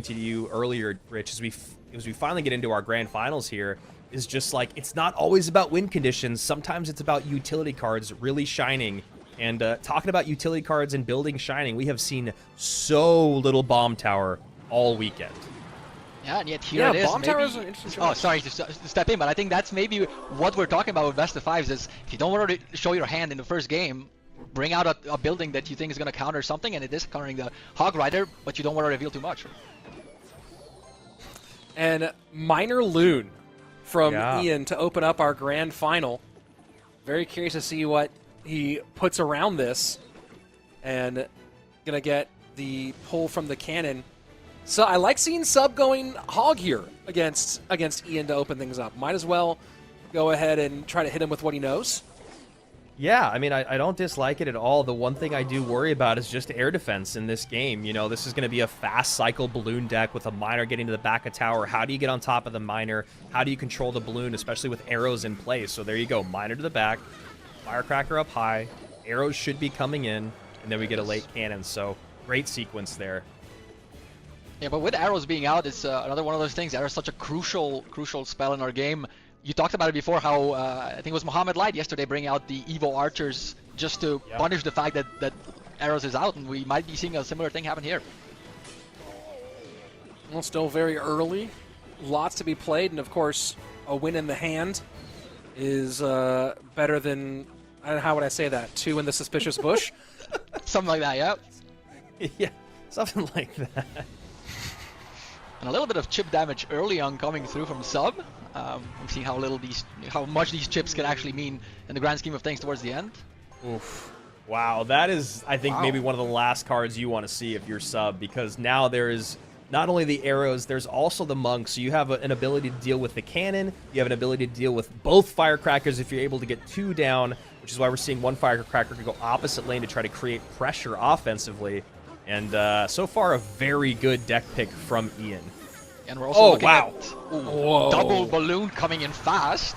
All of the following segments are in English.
to you earlier, Rich, as we finally get into our grand finals here, is just like, it's not always about win conditions. Sometimes it's about utility cards really shining. And talking about utility cards and building shining, we have seen so little bomb tower all weekend. Yeah, and yet here it is. Bomb tower is an interesting choice. Oh, sorry to step in, but I think that's maybe what we're talking about with best of fives is if you don't want to show your hand in the first game, bring out a building that you think is going to counter something, and it is countering the Hog Rider, but you don't want to reveal too much. And Minor Loon from Ian to open up our grand final. Very curious to see what he puts around this. And gonna get the pull from the cannon. So I like seeing Sub going Hog here against Ian to open things up. Might as well go ahead and try to hit him with what he knows. Yeah, I mean, I don't dislike it at all. The one thing I do worry about is just air defense in this game. You know, this is going to be a fast cycle balloon deck with a miner getting to the back of tower. How do you get on top of the miner? How do you control the balloon, especially with arrows in place? So there you go, miner to the back, firecracker up high, arrows should be coming in, and then we get a late cannon. So great sequence there. Yeah, but with arrows being out, it's another one of those things. Arrows such a crucial spell in our game. You talked about it before, how I think it was Mohammed Light yesterday bringing out the Evo Archers just to punish the fact that Arrows is out, and we might be seeing a similar thing happen here. Well, still very early. Lots to be played, and of course, a win in the hand is better than, how would I say that, 2 in the suspicious bush? Something like that, yeah. Yeah, something like that. And a little bit of chip damage early on coming through from Sub. We'll see how much these chips can actually mean in the grand scheme of things towards the end. Oof. Wow, that is, I think, maybe one of the last cards you want to see if you're Sub, because now there is not only the arrows, there's also the monk. So you have an ability to deal with the cannon. You have an ability to deal with both firecrackers if you're able to get 2 down, which is why we're seeing one firecracker go opposite lane to try to create pressure offensively. And so far, a very good deck pick from Ian. And we're also looking at Whoa. double balloon coming in fast.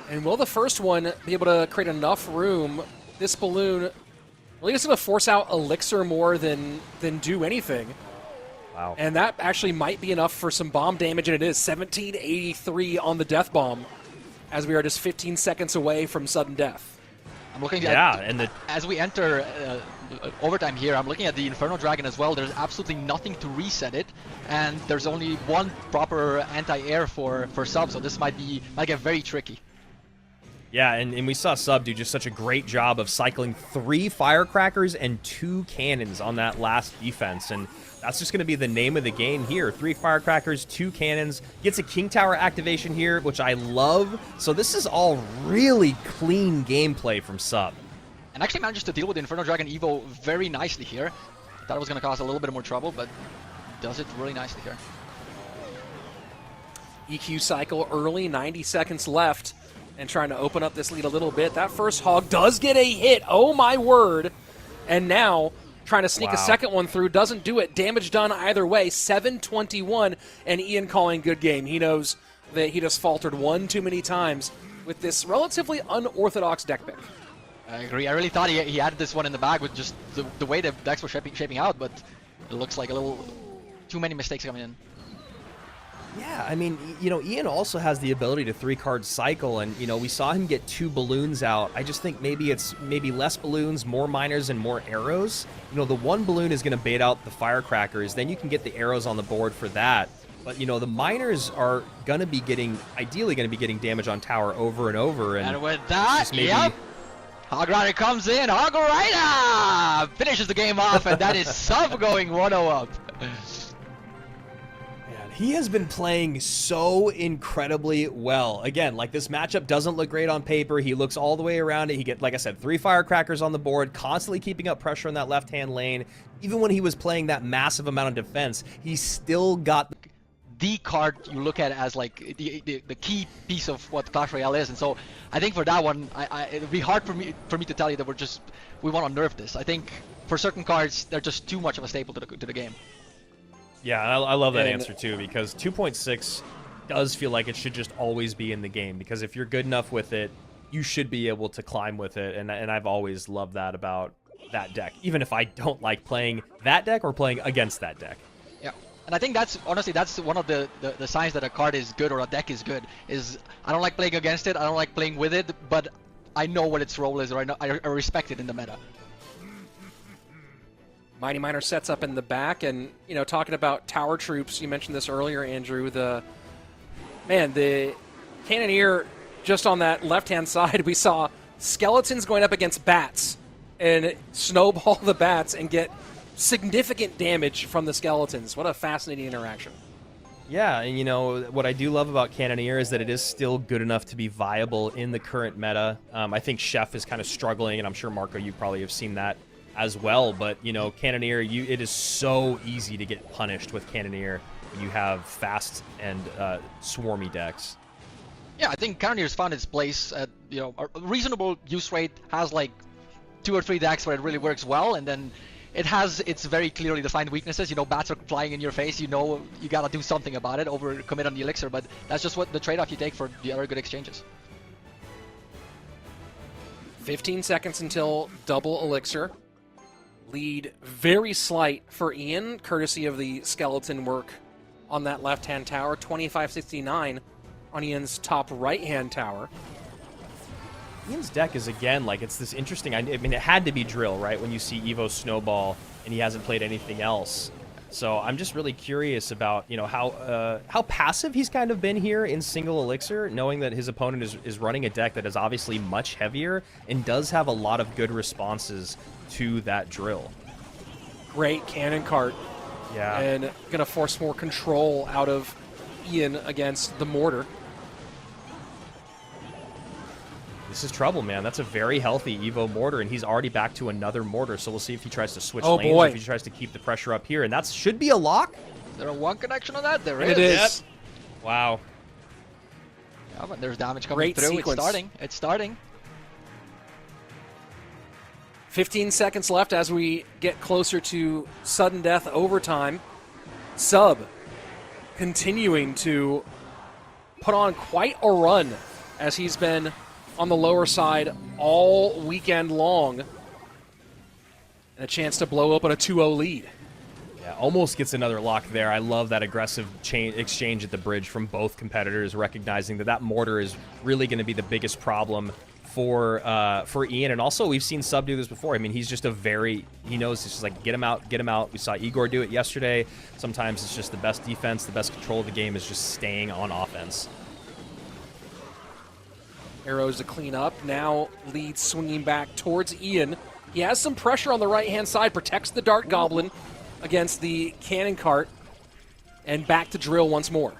And will the first one be able to create enough room? This balloon really is going to force out Elixir more than do anything. Wow. And that actually might be enough for some bomb damage, and it is 1783 on the death bomb, as we are just 15 seconds away from sudden death. I'm looking at, and as we enter overtime here, I'm looking at the Inferno Dragon as well. There's absolutely nothing to reset it, and there's only one proper anti-air for Sub, so this might get very tricky. Yeah, and we saw Sub do just such a great job of cycling 3 firecrackers and 2 cannons on that last defense, and that's just going to be the name of the game here. 3 firecrackers, 2 cannons, gets a King Tower activation here, which I love. So this is all really clean gameplay from Sub. And actually manages to deal with the Inferno Dragon Evo very nicely here. Thought it was going to cause a little bit more trouble, but does it really nicely here. EQ cycle early, 90 seconds left, and trying to open up this lead a little bit. That first hog does get a hit, oh my word. And now trying to sneak a second one through, doesn't do it. Damage done either way, 721, and Ian calling good game. He knows that he just faltered one too many times with this relatively unorthodox deck pick. I agree. I really thought he had this one in the bag with just the way the decks were shaping out, but it looks like a little too many mistakes coming in. Yeah, I mean, you know, Ian also has the ability to 3-card cycle, and, you know, we saw him get 2 balloons out. I just think maybe it's less balloons, more miners, and more arrows. You know, the 1 balloon is going to bait out the firecrackers, then you can get the arrows on the board for that. But, you know, the miners are going to be ideally going to be getting damage on tower over and over. And with that, yep, Hog Rider comes in, Hog Rider finishes the game off, and that is Sub going 1-0 up. He has been playing so incredibly well. Again, like, this matchup doesn't look great on paper. He looks all the way around it. He get, like I said, 3 firecrackers on the board, constantly keeping up pressure in that left-hand lane. Even when he was playing that massive amount of defense, he still got the card you look at as like the key piece of what Clash Royale is, and so I think for that one, it would be hard for me to tell you that we want to nerf this. I think for certain cards, they're just too much of a staple to the game. Yeah, I love that answer too, because 2.6 does feel like it should just always be in the game, because if you're good enough with it, you should be able to climb with it, and I've always loved that about that deck, even if I don't like playing that deck or playing against that deck. Yeah. And I think that's, honestly, that's one of the signs that a card is good or a deck is good, is I don't like playing against it, I don't like playing with it, but I know what its role is, or I respect it in the meta. Mighty Miner sets up in the back, and, you know, talking about tower troops, you mentioned this earlier, Andrew, the Cannoneer, just on that left-hand side, we saw skeletons going up against bats, and snowball the bats and get significant damage from the skeletons. What a fascinating interaction. Yeah, and you know, what I do love about Cannoneer is that it is still good enough to be viable in the current meta. I think Chef is kind of struggling, and I'm sure, Marco, you probably have seen that as well. But, you know, Cannoneer, it is so easy to get punished with Cannoneer when you have fast and swarmy decks. Yeah, I think Cannoneer's found its place at, you know, a reasonable use rate, has like 2 or 3 decks where it really works well, and then it has its very clearly defined weaknesses. You know, bats are flying in your face. You know, you gotta do something about it, overcommit on the elixir, but that's just what the trade-off you take for the other good exchanges. 15 seconds until double elixir. Lead very slight for Ian, courtesy of the skeleton work on that left-hand tower. 25-69 on Ian's top right-hand tower. Ian's deck is, again, like, it's this interesting, I mean, it had to be Drill, right, when you see Evo Snowball, and he hasn't played anything else. So I'm just really curious about, you know, how passive he's kind of been here in single elixir, knowing that his opponent is running a deck that is obviously much heavier and does have a lot of good responses to that Drill. Great cannon cart. Yeah. And gonna force more control out of Ian against the mortar. This is trouble, man. That's a very healthy Evo mortar, and he's already back to another mortar, so we'll see if he tries to switch lanes or if he tries to keep the pressure up here, and that should be a lock. Is there a 1 connection on that? There is. It is. Yep. Wow. Yeah, but there's damage coming Great through. sequence. It's starting. It's starting. 15 seconds left as we get closer to sudden death overtime. Sub continuing to put on quite a run as he's been on the lower side all weekend long. And a chance to blow open a 2-0 lead. Yeah, almost gets another lock there. I love that aggressive exchange at the bridge from both competitors, recognizing that mortar is really going to be the biggest problem for Ian. And also, we've seen Sub do this before. I mean, he's just he knows it's just like, get him out, get him out. We saw Igor do it yesterday. Sometimes it's just the best defense, the best control of the game is just staying on offense. Arrows to clean up. Now lead swinging back towards Ian. He has some pressure on the right-hand side, protects the Dart Goblin against the cannon cart, and back to Drill once more.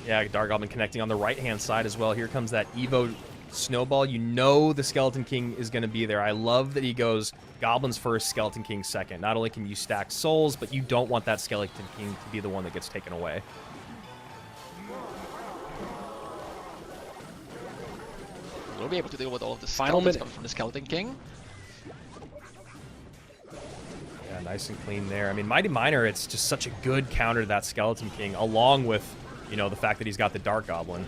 Yeah, Dart Goblin connecting on the right-hand side as well. Here comes that Evo Snowball. You know the Skeleton King is going to be there. I love that he goes Goblins first, Skeleton King second. Not only can you stack souls, but you don't want that Skeleton King to be the one that gets taken away. We'll be able to deal with all of the Final skeletons minute coming from the Skeleton King. Yeah, nice and clean there. I mean, Mighty Miner, it's just such a good counter to that Skeleton King, along with, you know, the fact that he's got the Dart Goblin.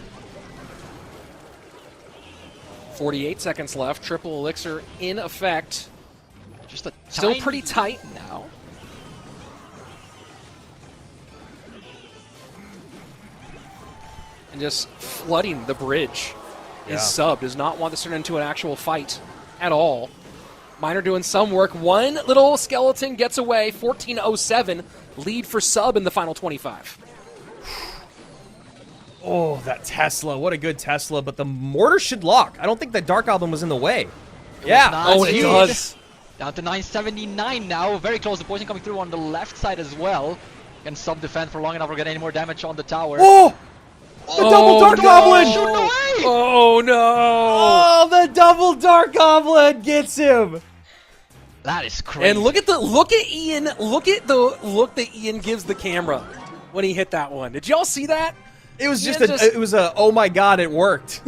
48 seconds left. Triple elixir in effect. Just a Still pretty tight now. And just flooding the bridge. His Sub does not want this to turn into an actual fight at all. Miner doing some work. One little skeleton gets away. 14:07 lead for Sub in the final 25. Oh, that Tesla. What a good Tesla. But the mortar should lock. I don't think that Dark Goblin was in the way. Oh, it does. Down to 979 now. Very close. The poison coming through on the left side as well. Can Sub defend for long enough or get any more damage on the tower. Oh! The double Dark Goblin! Shoot away! Oh, no! Oh, the double Dark Goblin gets him! That is crazy. And look at Ian. Look at the look that Ian gives the camera when he hit that one. Did y'all see that? It was oh my god, it worked.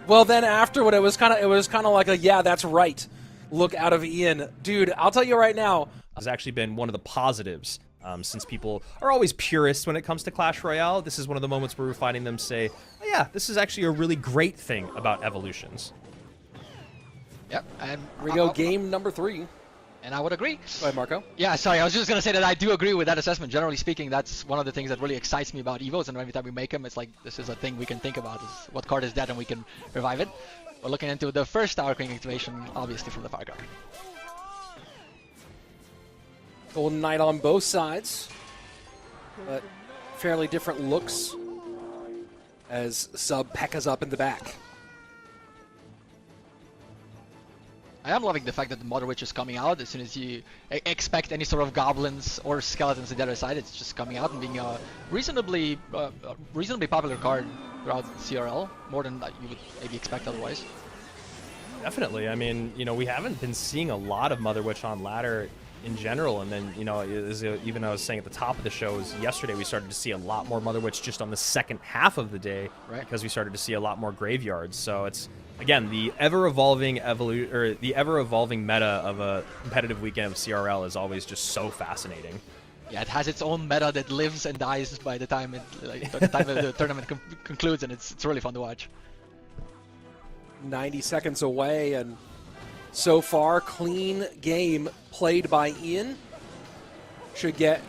Well, then afterward, it was kind of like a, yeah, that's right. Look out of Ian. Dude, I'll tell you right now. Has actually been one of the positives, since people are always purists when it comes to Clash Royale. This is one of the moments where we're finding them say, oh, yeah, this is actually a really great thing about evolutions. Yep, and Here we go, game number 3. And I would agree. Go ahead, Marco. Yeah, sorry, I was just going to say that I do agree with that assessment. Generally speaking, that's one of the things that really excites me about Evos, and every time we make them, it's like, this is a thing we can think about, is what card is dead and we can revive it. We're looking into the first Tower King activation, obviously from the Firecracker. Golden Knight on both sides, but fairly different looks as Sub P.E.K.K.A's up in the back. I am loving the fact that the Mother Witch is coming out as soon as you expect any sort of goblins or skeletons on the other side. It's just coming out and being a reasonably popular card throughout CRL, more than you would maybe expect otherwise. Definitely. I mean, you know, we haven't been seeing a lot of Mother Witch on ladder in general, and then, you know, even I was saying at the top of the show, is yesterday we started to see a lot more Mother Witch just on the second half of the day, right? Because we started to see a lot more graveyards. So it's, again, the ever-evolving meta of a competitive weekend of CRL is always just so fascinating. Yeah, it has its own meta that lives and dies by the time the tournament concludes, and it's really fun to watch. 90 seconds away, and so far, clean game played by Ian. Should get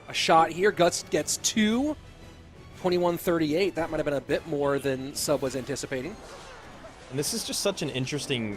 a shot here. Guts gets 2. 21-38. That might have been a bit more than Sub was anticipating. And this is just such an interesting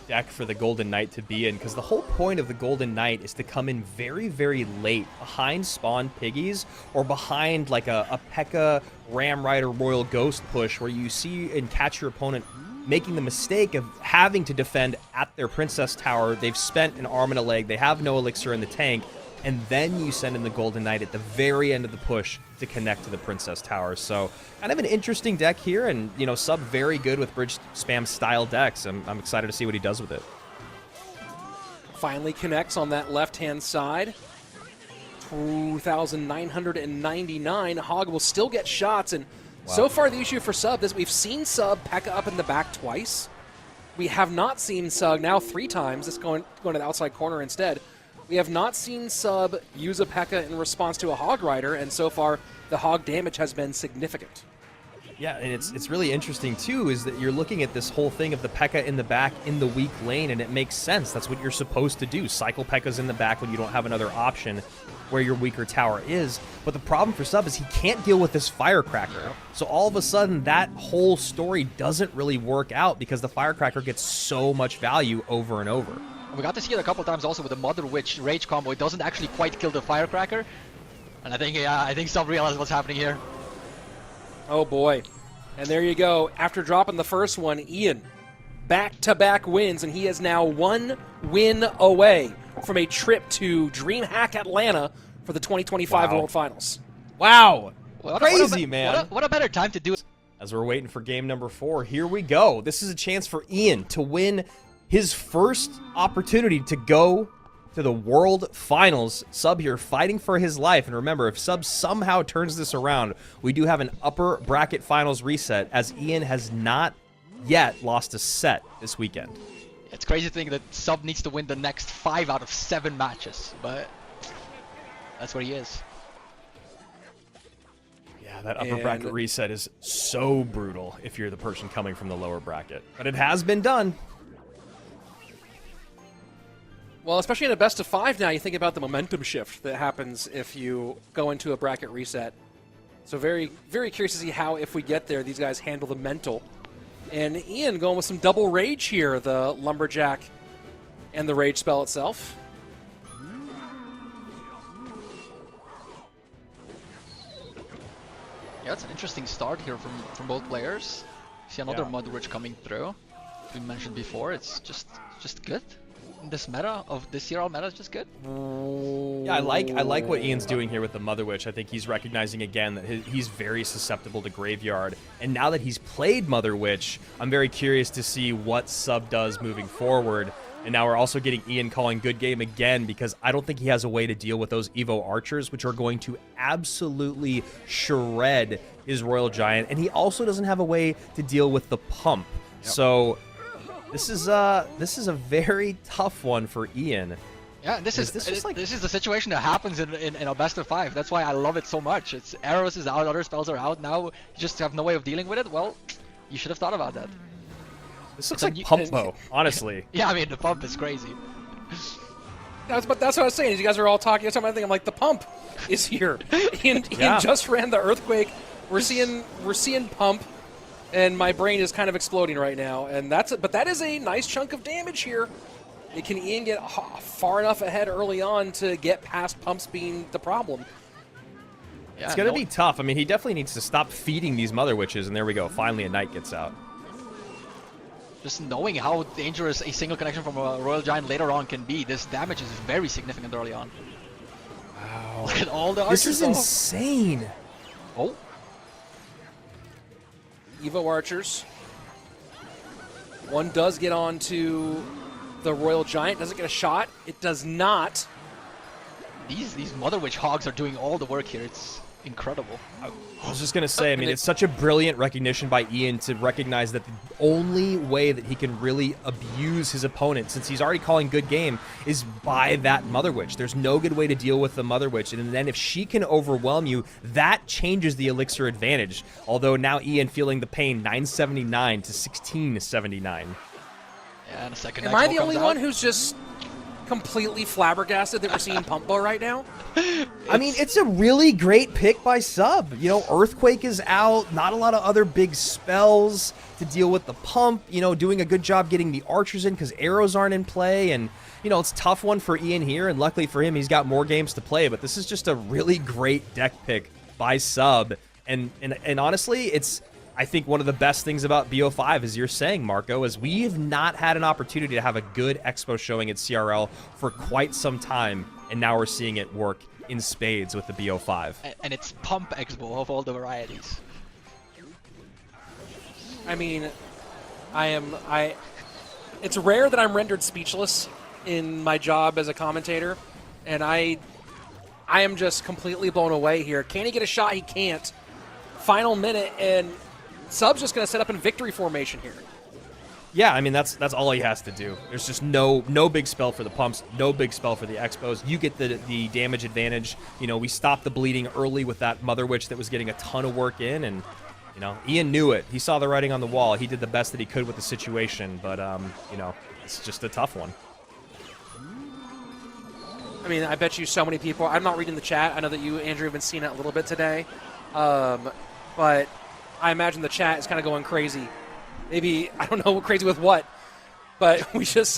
deck for the Golden Knight to be in, because the whole point of the Golden Knight is to come in very, very late behind spawn piggies, or behind like a P.E.K.K.A, Ram Rider, Royal Ghost push, where you see and catch your opponent making the mistake of having to defend at their Princess Tower. They've spent an arm and a leg, they have no elixir in the tank, and then you send in the Golden Knight at the very end of the push to connect to the Princess Tower. So kind of an interesting deck here, and, you know, Sub very good with bridge spam style decks. I'm excited to see what he does with it. Finally connects on that left-hand side. 2,999. Hog will still get shots, and wow. So far the issue for Sub is we've seen Sub P.E.K.K.A up in the back twice. We have not seen Sub now 3 times. It's going to the outside corner instead. We have not seen Sub use a P.E.K.K.A in response to a Hog Rider, and so far the Hog damage has been significant. Yeah, and it's really interesting too, is that you're looking at this whole thing of the P.E.K.K.A in the back in the weak lane, and it makes sense. That's what you're supposed to do. Cycle P.E.K.K.As in the back when you don't have another option where your weaker tower is. But the problem for Sub is he can't deal with this Firecracker. So all of a sudden, that whole story doesn't really work out because the Firecracker gets so much value over and over. We got to see it a couple times also with the Mother Witch Rage combo. It doesn't actually quite kill the Firecracker. And I think Sub realizes what's happening here. Oh boy. And there you go. After dropping the first one, Ian, back-to-back wins, and he is now 1 win away from a trip to DreamHack Atlanta for the 2025 World Finals. Wow. Crazy, man. What a better time to do it. As we're waiting for game number 4, here we go. This is a chance for Ian to win his first opportunity to go to the World Finals. Sub here fighting for his life. And remember, if Sub somehow turns this around, we do have an upper bracket finals reset, as Ian has not yet lost a set this weekend. It's crazy to think that Sub needs to win the next 5 out of 7 matches, but that's where he is. Yeah, that upper bracket reset is so brutal if you're the person coming from the lower bracket. But it has been done. Well, especially in a best of 5 now, you think about the momentum shift that happens if you go into a bracket reset. So very, very curious to see how, if we get there, these guys handle the mental. And Ian going with some double rage here, the Lumberjack and the rage spell itself. Yeah, it's an interesting start here from both players. See another Mother Witch coming through. We mentioned before, it's just good. This meta of this CRL meta is just good. Yeah, I like what Ian's doing here with the Mother Witch. I think he's recognizing again that he's very susceptible to Graveyard. And now that he's played Mother Witch, I'm very curious to see what Sub does moving forward. And now we're also getting Ian calling good game again, because I don't think he has a way to deal with those Evo Archers, which are going to absolutely shred his Royal Giant. And he also doesn't have a way to deal with the pump. Yep. So this is a very tough one for Ian. Yeah, this is the situation that happens in a best of 5. That's why I love it so much. It's Arrows is out, other spells are out. Now you just have no way of dealing with it. Well, you should have thought about that. This looks like pump though, honestly. Yeah, I mean the pump is crazy. That's what I was saying. You guys are all talking about something. I'm like, the pump is here. Ian just ran the earthquake. We're seeing pump, and my brain is kind of exploding right now. And but that is a nice chunk of damage here. Can Ian get far enough ahead early on to get past pumps being the problem? Yeah, it's going to be tough. I mean, he definitely needs to stop feeding these Mother Witches, and there we go. Finally, a Knight gets out. Just knowing how dangerous a single connection from a Royal Giant later on can be, this damage is very significant early on. Wow. Look at all the archers. This is insane. Oh. Evo archers. One does get on to the Royal Giant. Does it get a shot? It does not. These Mother Witch hogs are doing all the work here. It's incredible. I was just going to say, I mean, it's such a brilliant recognition by Ian to recognize that the only way that he can really abuse his opponent, since he's already calling good game, is by that Mother Witch. There's no good way to deal with the Mother Witch, and then if she can overwhelm you, that changes the Elixir advantage. Although now Ian feeling the pain, 979 to 1679. Yeah, and a second. Am I the only one who's just completely flabbergasted that we're seeing Pump Bow right now? I mean, it's a really great pick by Sub. You know, Earthquake is out, not a lot of other big spells to deal with the pump, you know, doing a good job getting the archers in because arrows aren't in play, and, you know, it's a tough one for Ian here, and luckily for him, he's got more games to play, but this is just a really great deck pick by Sub, and honestly, it's, I think one of the best things about BO5, as you're saying, Marco, is we have not had an opportunity to have a good Expo showing at CRL for quite some time, and now we're seeing it work in spades with the BO5. And it's Pump Expo of all the varieties. I mean, it's rare that I'm rendered speechless in my job as a commentator, and I am just completely blown away here. Can he get a shot? He can't. Final minute, and Sub's just going to set up in victory formation here. Yeah, I mean, that's all he has to do. There's just no big spell for the pumps, no big spell for the expos. You get the damage advantage. You know, we stopped the bleeding early with that Mother Witch that was getting a ton of work in, and, you know, Ian knew it. He saw the writing on the wall. He did the best that he could with the situation, but, you know, it's just a tough one. I mean, I bet you so many people, I'm not reading the chat. I know that you, Andrew, have been seeing it a little bit today, but I imagine the chat is kind of going crazy. Maybe, I don't know, crazy with what, but what we just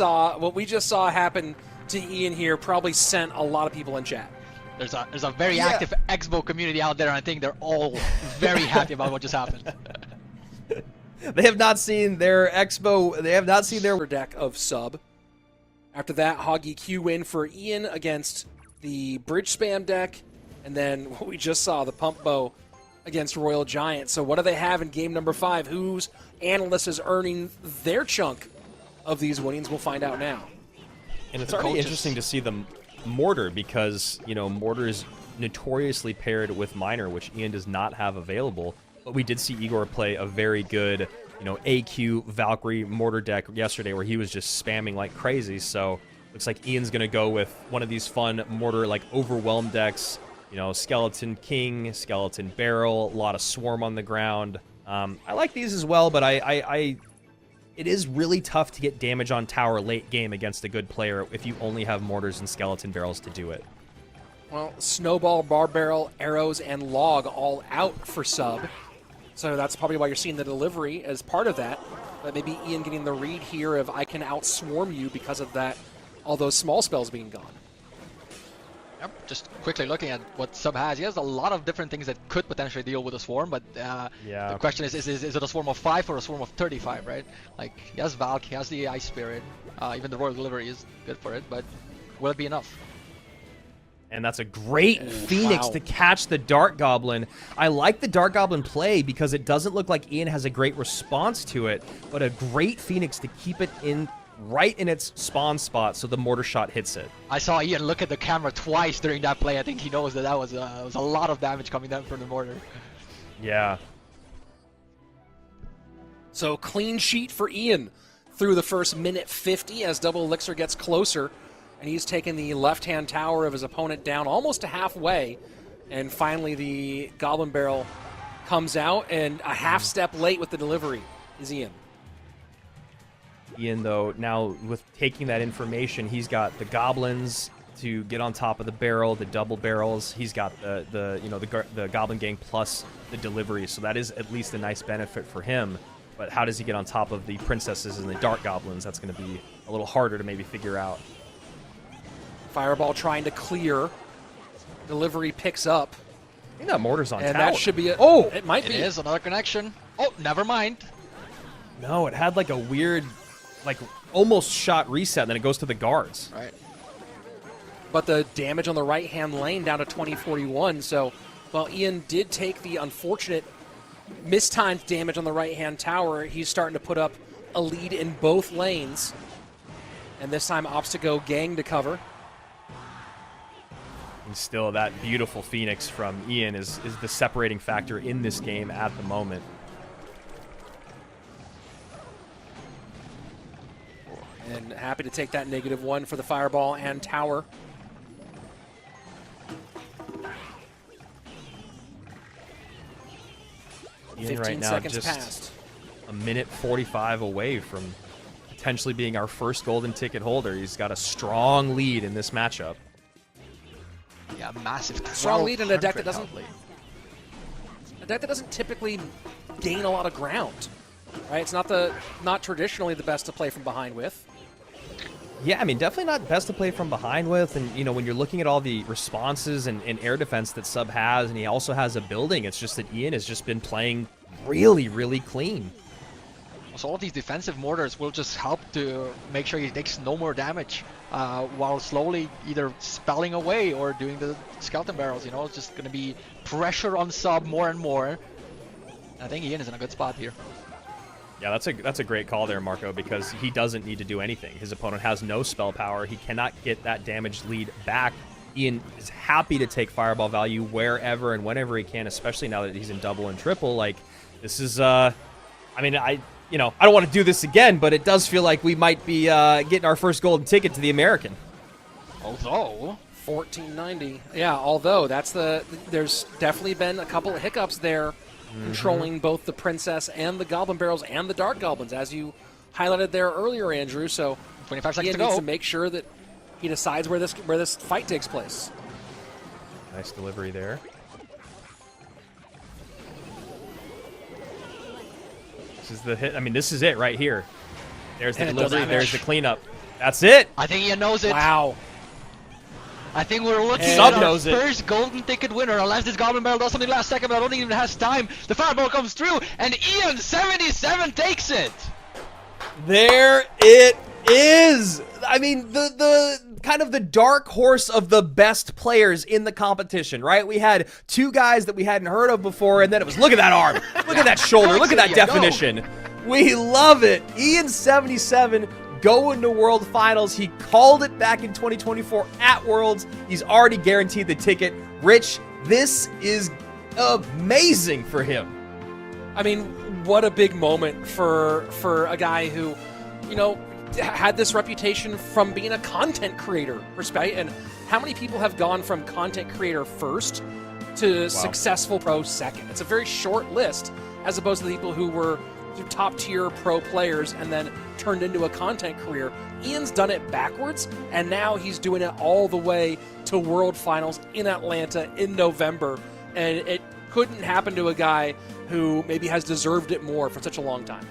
saw happen to Ian here probably sent a lot of people in chat. There's a very active Expo community out there, and I think they're all very happy about what just happened. They have not seen their Expo, they have not seen their deck of Sub. After that, Hoggy Q win for Ian against the Bridge Spam deck, and then what we just saw, the Pump Bow against Royal Giant. So what do they have in game number 5? Whose analyst is earning their chunk of these winnings? We'll find out now. And it's already interesting to see the Mortar because, you know, Mortar is notoriously paired with Miner, which Ian does not have available. But we did see Igor play a very good, you know, AQ Valkyrie Mortar deck yesterday where he was just spamming like crazy. So looks like Ian's going to go with one of these fun Mortar, like, Overwhelm decks. You know, Skeleton King, Skeleton Barrel, a lot of Swarm on the ground. I like these as well, but it is really tough to get damage on tower late game against a good player if you only have Mortars and Skeleton Barrels to do it. Well, Snowball, Bar Barrel, Arrows, and Log all out for Sub. So that's probably why you're seeing the delivery as part of that. But maybe Ian getting the read here of I can outswarm you because of that, all those small spells being gone. Yep, just quickly looking at what Sub has, he has a lot of different things that could potentially deal with a swarm, but the question is it a swarm of 5 or a swarm of 35, right? Like, he has Valk, he has the Ice Spirit, even the Royal Delivery is good for it, but will it be enough? And that's a great Phoenix to catch the Dark Goblin. I like the Dark Goblin play because it doesn't look like Ian has a great response to it, but a great Phoenix to keep it in right in its spawn spot so the mortar shot hits it. I saw Ian look at the camera twice during that play. I think he knows that was a lot of damage coming down from the mortar. Yeah. So clean sheet for Ian through the first minute 50 as Double Elixir gets closer, and he's taken the left-hand tower of his opponent down almost to halfway, and finally the Goblin Barrel comes out, and a half step late with the delivery is Ian. Ian, though, now with taking that information, he's got the Goblins, to get on top of the barrel, the double barrels. He's got the Goblin Gang plus the delivery, so that is at least a nice benefit for him. But how does he get on top of the princesses and the Dark Goblins? That's going to be a little harder to maybe figure out. Fireball trying to clear. Delivery picks up. I think that mortar's on and tower. That should be it. Oh! It might be. It is another connection. Oh, never mind. No, it had like a weird, like almost shot reset, and then it goes to the guards. Right. But the damage on the right-hand lane down to 2041, so while Ian did take the unfortunate mistimed damage on the right-hand tower, he's starting to put up a lead in both lanes. And this time opts to go gang to cover. And still, that beautiful Phoenix from Ian is the separating factor in this game at the moment. And happy to take that -1 for the Fireball and tower. Ian 15 right now seconds just passed. a minute 45 away from potentially being our first golden ticket holder. He's got a strong lead in this matchup. Yeah, massive. Strong lead in a deck that 1200 doesn't typically gain a lot of ground. Right? It's not traditionally the best to play from behind with. Yeah, I mean, definitely not best to play from behind with. And, you know, when you're looking at all the responses and air defense that Sub has, and he also has a building, it's just that Ian has just been playing really, really clean. So all of these defensive mortars will just help to make sure he takes no more damage while slowly either spelling away or doing the skeleton barrels. You know, it's just going to be pressure on Sub more and more. I think Ian is in a good spot here. Yeah, that's a great call there, Marco, because he doesn't need to do anything. His opponent has no spell power. He cannot get that damage lead back. Ian is happy to take fireball value wherever and whenever he can, especially now that he's in double and triple. Like, this is, I mean, I don't want to do this again, but it does feel like we might be getting our first golden ticket to the American. Although 1490. Yeah, although there's definitely been a couple of hiccups there. Controlling both the Princess and the Goblin Barrels and the Dark Goblins, as you highlighted there earlier, Andrew. So 25 seconds Ian to go. needs to make sure that he decides where this fight takes place. Nice delivery there. This is the hit. I mean, this is it right here. There's the And it does delivery. There's damage. the cleanup. That's it. I think Ian knows it. Wow. I think we're looking Sub at our knows it. first golden ticket winner, unless this Goblin Barrel does something last second, but I don't think it even has time. The fireball comes through, and Ian77 takes it! There it is. I mean, the kind of the dark horse of the best players in the competition, right? We had two guys that we hadn't heard of before, and then it was, look at that arm, look at that shoulder, look at that definition. We love it. Ian77 going to World Finals. He called it back in 2024 at Worlds. He's already guaranteed the ticket. Rich, this is amazing for him. I mean, what a big moment for a guy who, you know, had this reputation from being a content creator, right? And how many people have gone from content creator first to successful pro second? It's a very short list, as opposed to the people who were top tier pro players and then turned into a content career. Ian's done it backwards, and now he's doing it all the way to World Finals in Atlanta in November. And it couldn't happen to a guy who maybe has deserved it more for such a long time.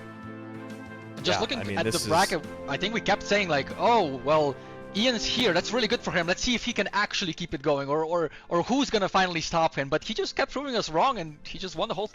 Just looking at the bracket, I think we kept saying like, oh, well, Ian's here, that's really good for him. Let's see if he can actually keep it going, or who's going to finally stop him. But he just kept proving us wrong, and he just won the whole thing.